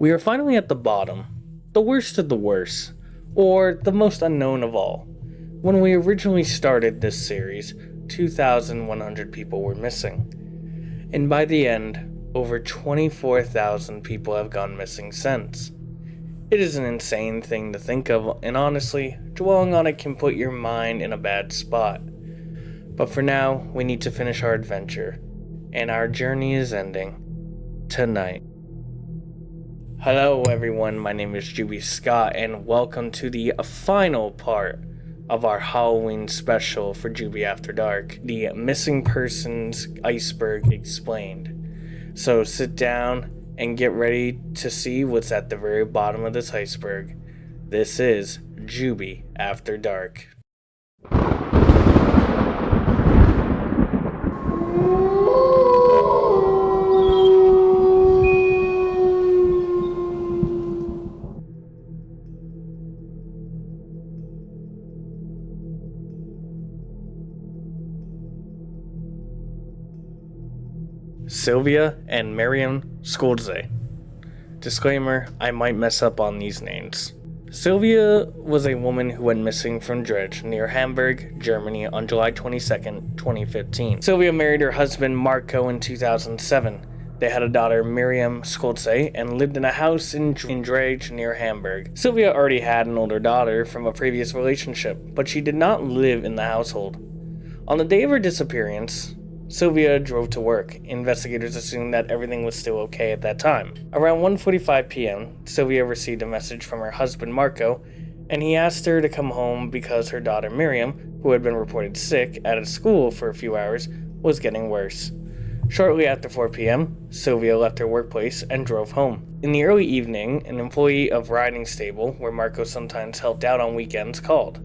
We are finally at the bottom, the worst of the worst, or the most unknown of all. When we originally started this series, 2,100 people were missing. And by the end, over 24,000 people have gone missing since. It is an insane thing to think of, and honestly, dwelling on it can put your mind in a bad spot. But for now, we need to finish our adventure, and our journey is ending tonight. Hello everyone, my name is Juby Scott, and welcome to the final part of our Halloween special for Juby After Dark, the Missing Persons Iceberg Explained. So sit down and get ready to see what's at the very bottom of this iceberg. This is Juby After Dark. Sylvia and Miriam Skolze. Disclaimer, I might mess up on these names. Sylvia was a woman who went missing from Dredge near Hamburg, Germany on July 22nd, 2015. Sylvia married her husband Marco in 2007. They had a daughter, Miriam Skolze, and lived in a house in Dredge near Hamburg. Sylvia already had an older daughter from a previous relationship, but she did not live in the household. On the day of her disappearance, Sylvia drove to work. Investigators assumed that everything was still okay at that time. Around 1:45 p.m., Sylvia received a message from her husband Marco, and he asked her to come home because her daughter Miriam, who had been reported sick at a school for a few hours, was getting worse. Shortly after 4 p.m., Sylvia left her workplace and drove home. In the early evening, an employee of riding stable, where Marco sometimes helped out on weekends, called.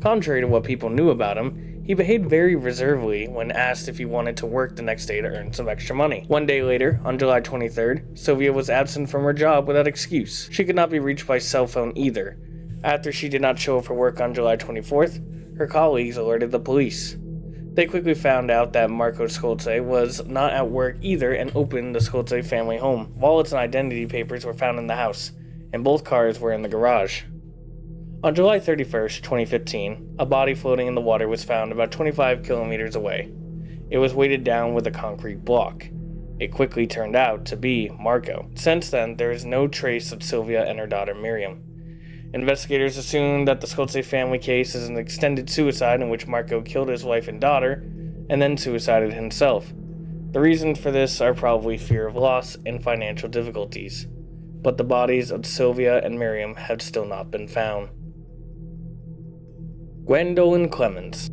Contrary to what people knew about him, he behaved very reservedly when asked if he wanted to work the next day to earn some extra money. One day later, on July 23rd, Sylvia was absent from her job without excuse. She could not be reached by cell phone either. After she did not show up for work on July 24th, her colleagues alerted the police. They quickly found out that Marco Skolze was not at work either and opened the Skolze family home. Wallets and identity papers were found in the house, and both cars were in the garage. On July 31st, 2015, a body floating in the water was found about 25 kilometers away. It was weighted down with a concrete block. It quickly turned out to be Marco. Since then, there is no trace of Sylvia and her daughter Miriam. Investigators assume that the Skolze family case is an extended suicide in which Marco killed his wife and daughter, and then suicided himself. The reasons for this are probably fear of loss and financial difficulties. But the bodies of Sylvia and Miriam have still not been found. Gwendolyn Clemens.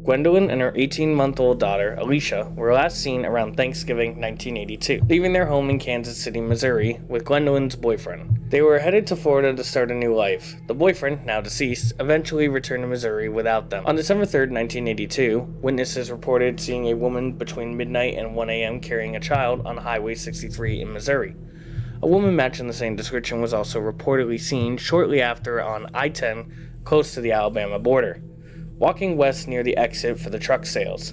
Gwendolyn and her 18-month-old daughter, Alicia, were last seen around Thanksgiving 1982, leaving their home in Kansas City, Missouri, with Gwendolyn's boyfriend. They were headed to Florida to start a new life. The boyfriend, now deceased, eventually returned to Missouri without them. On December 3rd, 1982, witnesses reported seeing a woman between midnight and 1 a.m. carrying a child on Highway 63 in Missouri. A woman matching the same description was also reportedly seen shortly after on I-10, close to the Alabama border, walking west near the exit for the truck sales.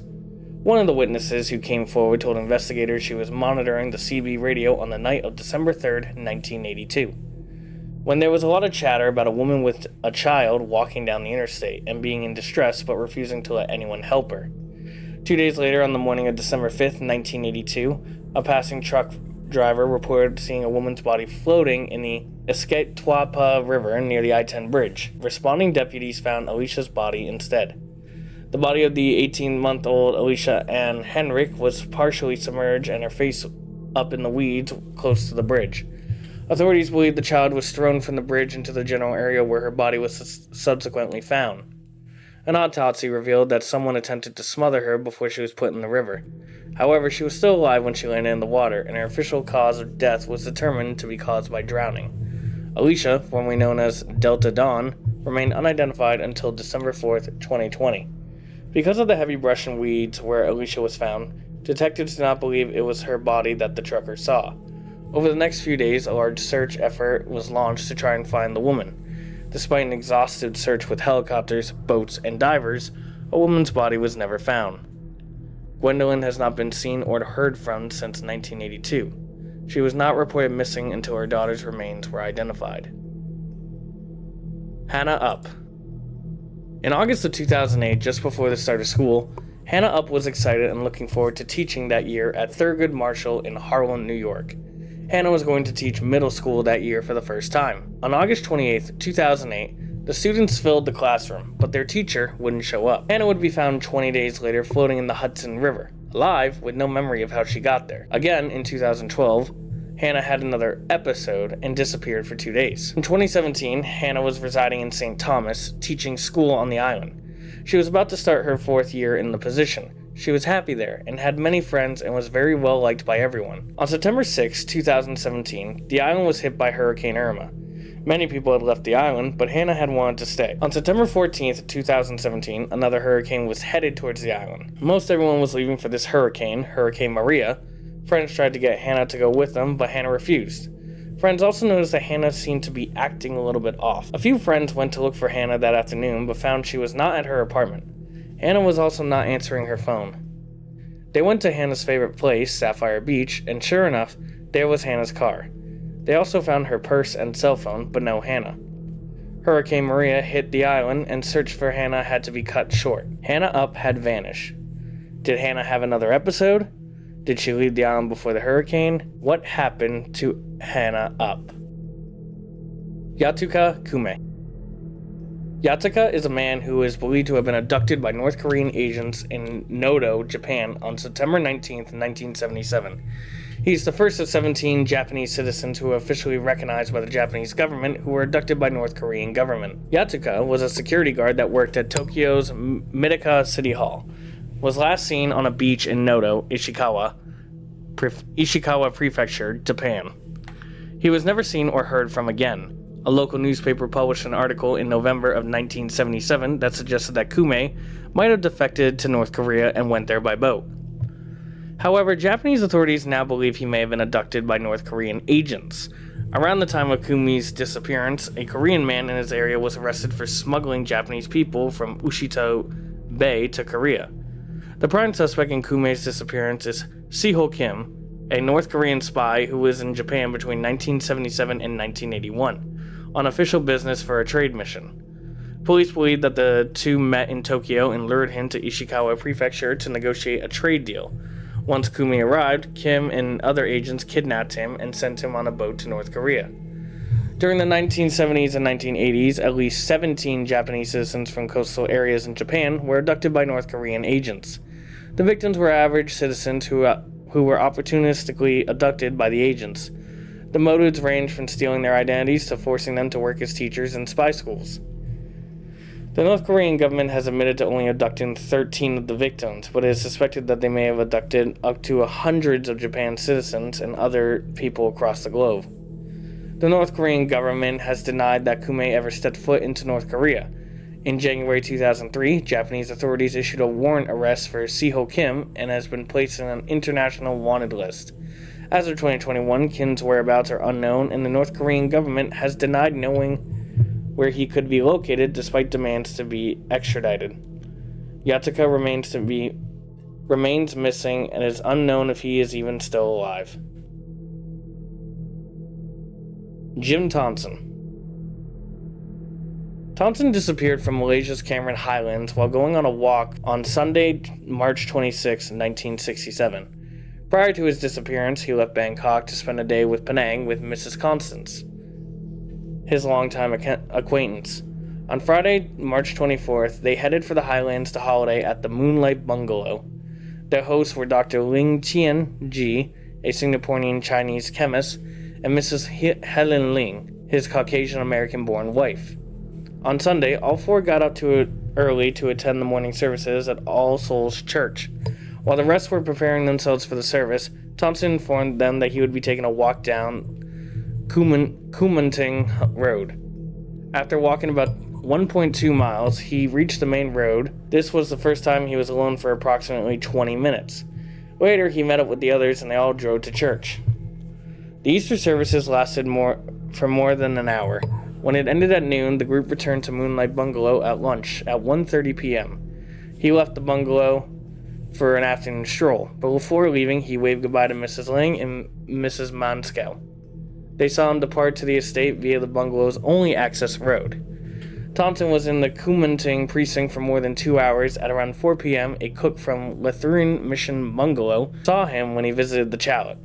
One of the witnesses who came forward told investigators she was monitoring the CB radio on the night of December 3rd, 1982, when there was a lot of chatter about a woman with a child walking down the interstate and being in distress but refusing to let anyone help her. 2 days later, on the morning of December 5th, 1982, a passing truck driver reported seeing a woman's body floating in the Escatawpa River near the I-10 bridge. Responding deputies found Alicia's body instead. The body of the 18-month-old Alicia Ann Henrik was partially submerged and her face up in the weeds close to the bridge. Authorities believe the child was thrown from the bridge into the general area where her body was subsequently found. An autopsy revealed that someone attempted to smother her before she was put in the river. However, she was still alive when she landed in the water, and her official cause of death was determined to be caused by drowning. Alicia, formerly known as Delta Dawn, remained unidentified until December 4th, 2020. Because of the heavy brush and weeds where Alicia was found, detectives do not believe it was her body that the trucker saw. Over the next few days, a large search effort was launched to try and find the woman. Despite an exhaustive search with helicopters, boats, and divers, a woman's body was never found. Gwendolyn has not been seen or heard from since 1982. She was not reported missing until her daughter's remains were identified. Hannah Up. In August of 2008, just before the start of school, Hannah Up was excited and looking forward to teaching that year at Thurgood Marshall in Harlem, New York. Hannah was going to teach middle school that year for the first time. On August 28, 2008, the students filled the classroom, but their teacher wouldn't show up. Hannah would be found 20 days later floating in the Hudson River, alive with no memory of how she got there. Again, in 2012, Hannah had another episode and disappeared for 2 days. In 2017, Hannah was residing in St. Thomas, teaching school on the island. She was about to start her 4th year in the position. She was happy there and had many friends and was very well liked by everyone. On September 6, 2017, the island was hit by Hurricane Irma. Many people had left the island, but Hannah had wanted to stay. On September 14, 2017, another hurricane was headed towards the island. Most everyone was leaving for this hurricane, Hurricane Maria. Friends tried to get Hannah to go with them, but Hannah refused. Friends also noticed that Hannah seemed to be acting a little bit off. A few friends went to look for Hannah that afternoon, but found she was not at her apartment. Hannah was also not answering her phone. They went to Hannah's favorite place, Sapphire Beach, and sure enough, there was Hannah's car. They also found her purse and cell phone, but no Hannah. Hurricane Maria hit the island, and search for Hannah had to be cut short. Hannah Up had vanished. Did Hannah have another episode? Did she leave the island before the hurricane? What happened to Hannah Up? Yatuka Kume. Yatuka is a man who is believed to have been abducted by North Korean agents in Noto, Japan on September 19, 1977. He's the first of 17 Japanese citizens who were officially recognized by the Japanese government who were abducted by North Korean government. Yatuka was a security guard that worked at Tokyo's Midaka City Hall. Was last seen on a beach in Noto, Ishikawa Prefecture, Japan. He was never seen or heard from again. A local newspaper published an article in November of 1977 that suggested that Kume might have defected to North Korea and went there by boat. However, Japanese authorities now believe he may have been abducted by North Korean agents. Around the time of Kume's disappearance, a Korean man in his area was arrested for smuggling Japanese people from Ushito Bay to Korea. The prime suspect in Kume's disappearance is Seho Kim, a North Korean spy who was in Japan between 1977 and 1981, on official business for a trade mission. Police believe that the two met in Tokyo and lured him to Ishikawa Prefecture to negotiate a trade deal. Once Kume arrived, Kim and other agents kidnapped him and sent him on a boat to North Korea. During the 1970s and 1980s, at least 17 Japanese citizens from coastal areas in Japan were abducted by North Korean agents. The victims were average citizens who were opportunistically abducted by the agents. The motives ranged from stealing their identities to forcing them to work as teachers in spy schools. The North Korean government has admitted to only abducting 13 of the victims, but it is suspected that they may have abducted up to hundreds of Japan's citizens and other people across the globe. The North Korean government has denied that Kume ever stepped foot into North Korea. In January 2003, Japanese authorities issued a warrant arrest for Seho Kim and has been placed on an international wanted list. As of 2021, Kim's whereabouts are unknown, and the North Korean government has denied knowing where he could be located despite demands to be extradited. Yatuka remains missing, and it is unknown if he is even still alive. Jim Thompson. Thompson disappeared from Malaysia's Cameron Highlands while going on a walk on Sunday, March 26, 1967. Prior to his disappearance, he left Bangkok to spend a day with Penang with Mrs. Constance, his longtime acquaintance. On Friday, March 24th, they headed for the Highlands to holiday at the Moonlight Bungalow. Their hosts were Dr. Ling Tian Ji, a Singaporean Chinese chemist, and Mrs. Helen Ling, his Caucasian-American-born wife. On Sunday, all four got up early to attend the morning services at All Souls Church. While the rest were preparing themselves for the service, Thompson informed them that he would be taking a walk down Kumanting Road. After walking about 1.2 miles, he reached the main road. This was the first time he was alone for approximately 20 minutes. Later, he met up with the others and they all drove to church. The Easter services lasted for more than an hour. When it ended at noon, the group returned to Moonlight Bungalow at lunch at 1:30 p.m. He left the bungalow for an afternoon stroll, but before leaving, he waved goodbye to Mrs. Lang and Mrs. Manskow. They saw him depart to the estate via the bungalow's only access road. Thompson was in the Kuomintang precinct for more than 2 hours. At around 4 p.m., a cook from Lutheran Mission Bungalow saw him when he visited the chalet.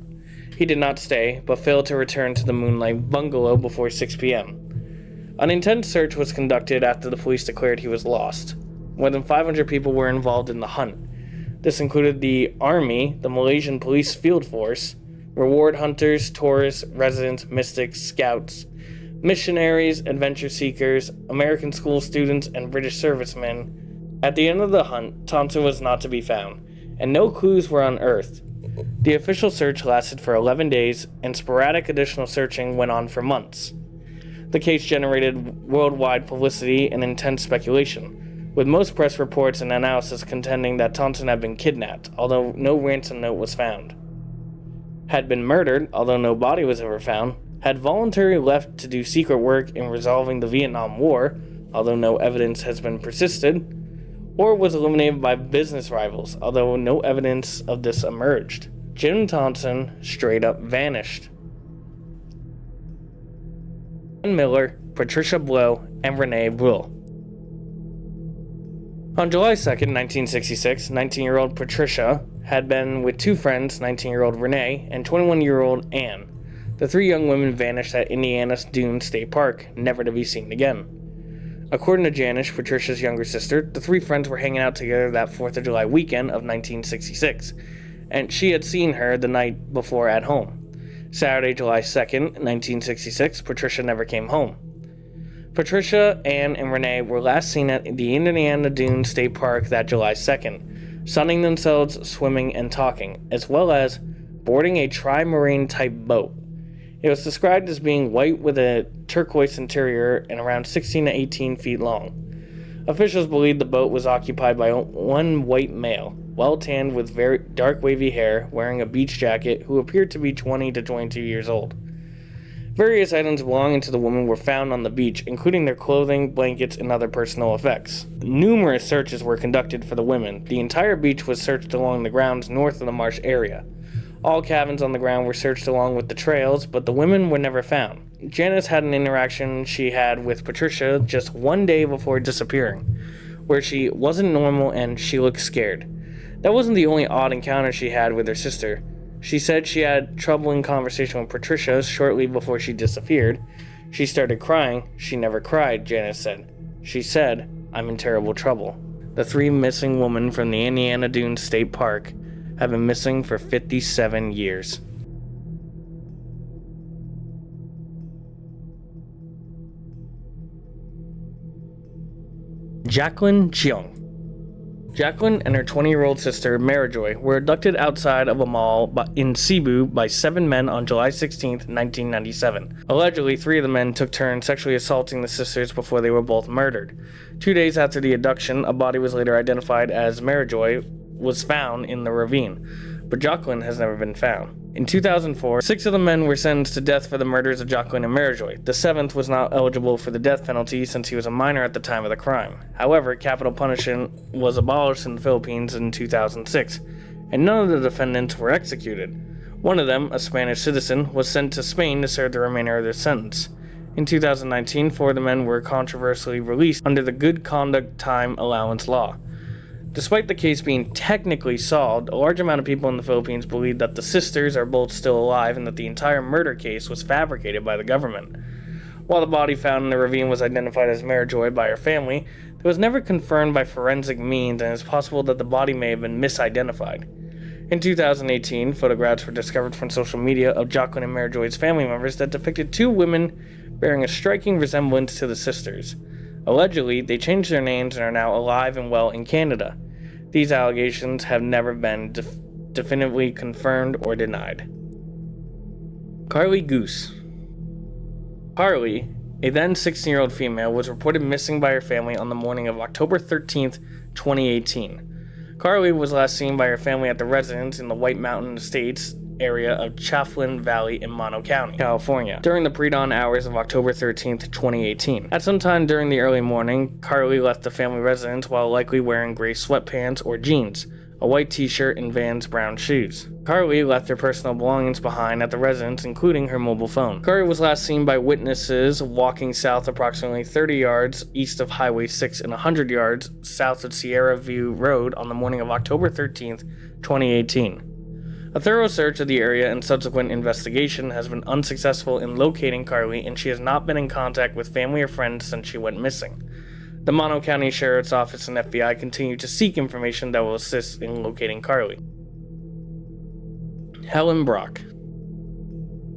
He did not stay, but failed to return to the Moonlight Bungalow before 6 p.m. An intense search was conducted after the police declared he was lost. More than 500 people were involved in the hunt. This included the Army, the Malaysian Police Field Force, reward hunters, tourists, residents, mystics, scouts, missionaries, adventure seekers, American school students, and British servicemen. At the end of the hunt, Thompson was not to be found, and no clues were unearthed. The official search lasted for 11 days, and sporadic additional searching went on for months. The case generated worldwide publicity and intense speculation, with most press reports and analysis contending that Thompson had been kidnapped, although no ransom note was found, had been murdered, although no body was ever found, had voluntarily left to do secret work in resolving the Vietnam War, although no evidence has been persisted, or was eliminated by business rivals, although no evidence of this emerged. Jim Thompson straight up vanished. Ann Miller, Patricia Blow, and Renee Buell. On July 2nd, 1966, 19-year-old Patricia had been with two friends, 19-year-old Renee and 21-year-old Ann. The three young women vanished at Indiana's Dunes State Park, never to be seen again. According to Janice, Patricia's younger sister, the three friends were hanging out together that 4th of July weekend of 1966, and she had seen her the night before at home. Saturday, July 2nd, 1966, Patricia never came home. Patricia, Ann, and Renee were last seen at the Indiana Dunes State Park that July 2nd, sunning themselves, swimming, and talking, as well as boarding a trimarine type boat. It was described as being white with a turquoise interior and around 16 to 18 feet long. Officials believed the boat was occupied by one white male, well tanned with very dark wavy hair, wearing a beach jacket, who appeared to be 20 to 22 years old. Various items belonging to the woman were found on the beach, including their clothing, blankets, and other personal effects. Numerous searches were conducted for the women. The entire beach was searched along the grounds north of the marsh area. All cabins on the ground were searched along with the trails, but the women were never found. Janice had an interaction she had with Patricia just one day before disappearing, where she wasn't normal and she looked scared. That wasn't the only odd encounter she had with her sister. She said she had troubling conversation with Patricia shortly before she disappeared. She started crying. She never cried, Janice said. She said, "I'm in terrible trouble." The three missing women from the Indiana Dunes State Park have been missing for 57 years. Jacqueline Cheung. Jacqueline and her 20-year-old sister, Marijoy, were abducted outside of a mall in Cebu by 7 men on July 16, 1997. Allegedly, 3 of the men took turns sexually assaulting the sisters before they were both murdered. 2 days after the abduction, a body was later identified as Marijoy was found in the ravine, but Jacqueline has never been found. In 2004, 6 of the men were sentenced to death for the murders of Jacqueline and Marijoy. The 7th was not eligible for the death penalty since he was a minor at the time of the crime. However, capital punishment was abolished in the Philippines in 2006, and none of the defendants were executed. One of them, a Spanish citizen, was sent to Spain to serve the remainder of their sentence. In 2019, 4 of the men were controversially released under the Good Conduct Time Allowance Law. Despite the case being technically solved, a large amount of people in the Philippines believe that the sisters are both still alive and that the entire murder case was fabricated by the government. While the body found in the ravine was identified as Marijoy by her family, it was never confirmed by forensic means, and it's possible that the body may have been misidentified. In 2018, photographs were discovered from social media of Jacqueline and Marijoy's family members that depicted 2 women bearing a striking resemblance to the sisters. Allegedly, they changed their names and are now alive and well in Canada. These allegations have never been definitively confirmed or denied. Carly Goose. Carly, a then 16-year-old female, was reported missing by her family on the morning of October 13th, 2018. Carly was last seen by her family at the residence in the White Mountain Estates area of Chafflin Valley in Mono County, California, during the pre-dawn hours of October 13th, 2018. At some time during the early morning, Carly left the family residence while likely wearing gray sweatpants or jeans. a white t-shirt, and Vans brown shoes. Carly left her personal belongings behind at the residence, including her mobile phone. Carly was last seen by witnesses walking south approximately 30 yards east of Highway 6 and 100 yards south of Sierra View Road on the morning of October 13th, 2018. A thorough search of the area and subsequent investigation has been unsuccessful in locating Carly, and she has not been in contact with family or friends since she went missing. The Mono County Sheriff's Office and FBI continue to seek information that will assist in locating Carly. Helen Brock.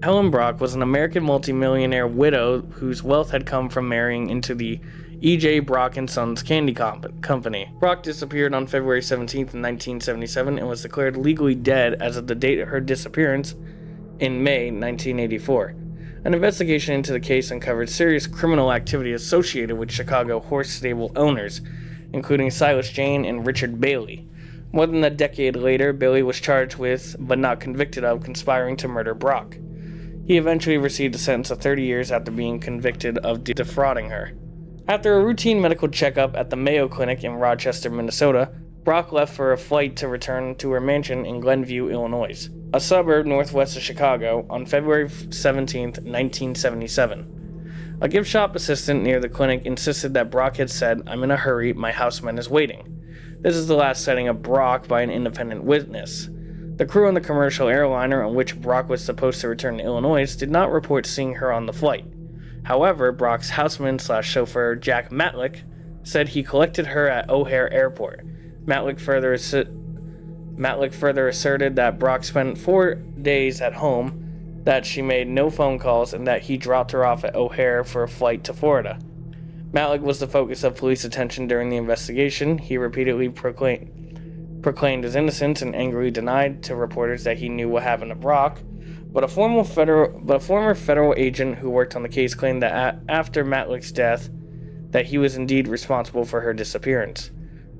Helen Brock was an American multimillionaire widow whose wealth had come from marrying into the E.J. Brock & Sons Candy Company. Brock disappeared on February 17th, 1977 and was declared legally dead as of the date of her disappearance in May 1984. An investigation into the case uncovered serious criminal activity associated with Chicago horse stable owners, including Silas Jane and Richard Bailey. More than a decade later, Bailey was charged with, but not convicted of, conspiring to murder Brock. He eventually received a sentence of 30 years after being convicted of defrauding her. After a routine medical checkup at the Mayo Clinic in Rochester, Minnesota, Brock left for a flight to return to her mansion in Glenview, Illinois, a suburb northwest of Chicago, on February 17, 1977. A gift shop assistant near the clinic insisted that Brock had said, "I'm in a hurry, my houseman is waiting." This is the last sighting of Brock by an independent witness. The crew on the commercial airliner on which Brock was supposed to return to Illinois did not report seeing her on the flight. However, Brock's houseman/chauffeur Jack Matlick said he collected her at O'Hare Airport. Matlick further asserted that Brock spent 4 days at home, that she made no phone calls, and that he dropped her off at O'Hare for a flight to Florida. Matlick was the focus of police attention during the investigation. He repeatedly proclaimed his innocence and angrily denied to reporters that he knew what happened to Brock. But a former federal agent who worked on the case claimed that after Matlick's death, that he was indeed responsible for her disappearance.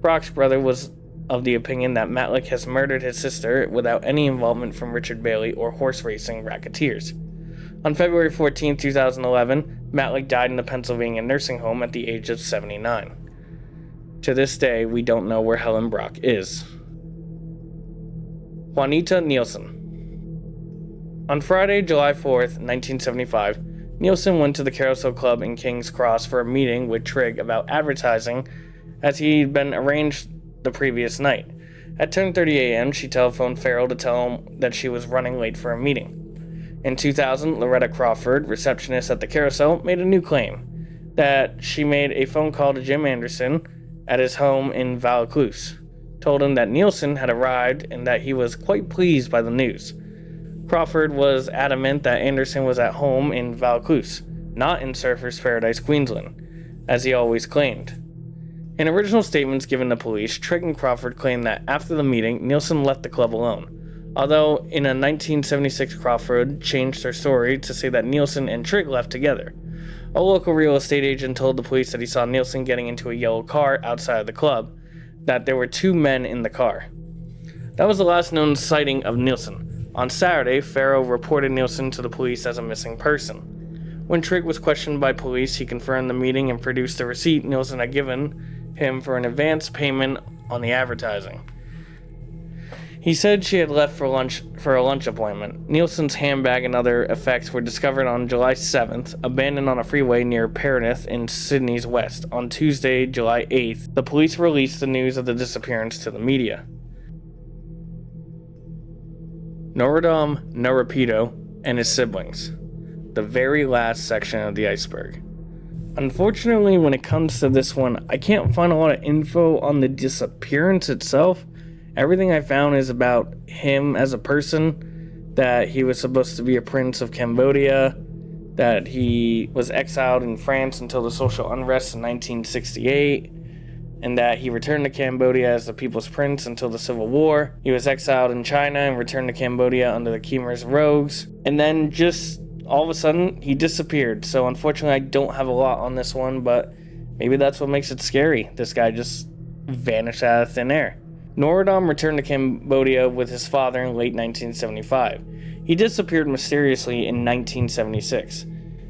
Brock's brother was of the opinion that Matlick has murdered his sister without any involvement from Richard Bailey or horse racing racketeers. On February 14, 2011, Matlick died in a Pennsylvania nursing home at the age of 79. To this day, we don't know where Helen Brock is. Juanita Nielsen. On Friday, July 4th, 1975, Nielsen went to the Carousel Club in King's Cross for a meeting with Trigg about advertising, as he'd been arranged the previous night. At 10:30 a.m., she telephoned Farrell to tell him that she was running late for a meeting. In 2000, Loretta Crawford, receptionist at the Carousel, made a new claim, that she made a phone call to Jim Anderson at his home in Vaucluse, told him that Nielsen had arrived and that he was quite pleased by the news. Crawford was adamant that Anderson was at home in Vaucluse, not in Surfers Paradise, Queensland, as he always claimed. In original statements given to police, Trigg and Crawford claimed that after the meeting, Nielsen left the club alone, although in a 1976 Crawford changed her story to say that Nielsen and Trigg left together. A local real estate agent told the police that he saw Nielsen getting into a yellow car outside of the club, that there were 2 men in the car. That was the last known sighting of Nielsen. On Saturday, Farrell reported Nielsen to the police as a missing person. When Trigg was questioned by police, he confirmed the meeting and produced the receipt Nielsen had given him for an advance payment on the advertising. He said she had left for a lunch appointment. Nielsen's handbag and other effects were discovered on July 7th, abandoned on a freeway near Penrith in Sydney's west. On Tuesday, July 8th, the police released the news of the disappearance to the media. Norodom Noropido and his siblings. The very last section of the iceberg. Unfortunately, when it comes to this one, I can't find a lot of info on the disappearance itself. Everything I found is about him as a person, that he was supposed to be a prince of Cambodia, that he was exiled in France until the social unrest in 1968, and that he returned to Cambodia as the People's Prince until the Civil War. He was exiled in China and returned to Cambodia under the Khmer's rogues, and then just all of a sudden he disappeared. So unfortunately I don't have a lot on this one, but maybe that's what makes it scary. This guy just vanished out of thin air. Norodom returned to Cambodia with his father in late 1975. He disappeared mysteriously in 1976.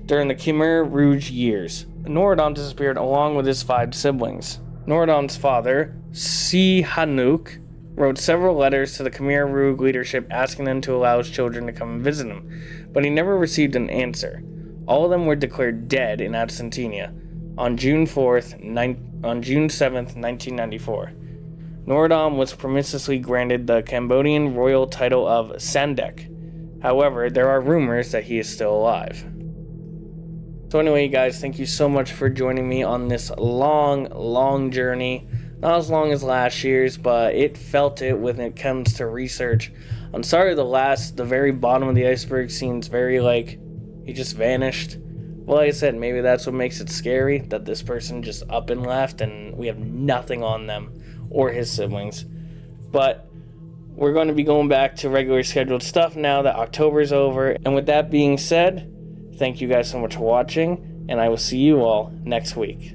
During the Khmer Rouge years, Norodom disappeared along with his 5 siblings. Norodom's father, Sihanouk, wrote several letters to the Khmer Rouge leadership asking them to allow his children to come and visit him, but he never received an answer. All of them were declared dead in absentia on June 7th, 1994. Norodom was promiscuously granted the Cambodian royal title of Sandek. However, there are rumors that he is still alive. So anyway, guys, thank you so much for joining me on this long journey. Not as long as last year's, but it felt it when it comes to research. I'm sorry the very bottom of the iceberg seems very like he just vanished. Well, like I said, maybe that's what makes it scary, that this person just up and left and we have nothing on them or his siblings. But we're going to be going back to regular scheduled stuff now that October's over. And with that being said, thank you guys so much for watching, and I will see you all next week.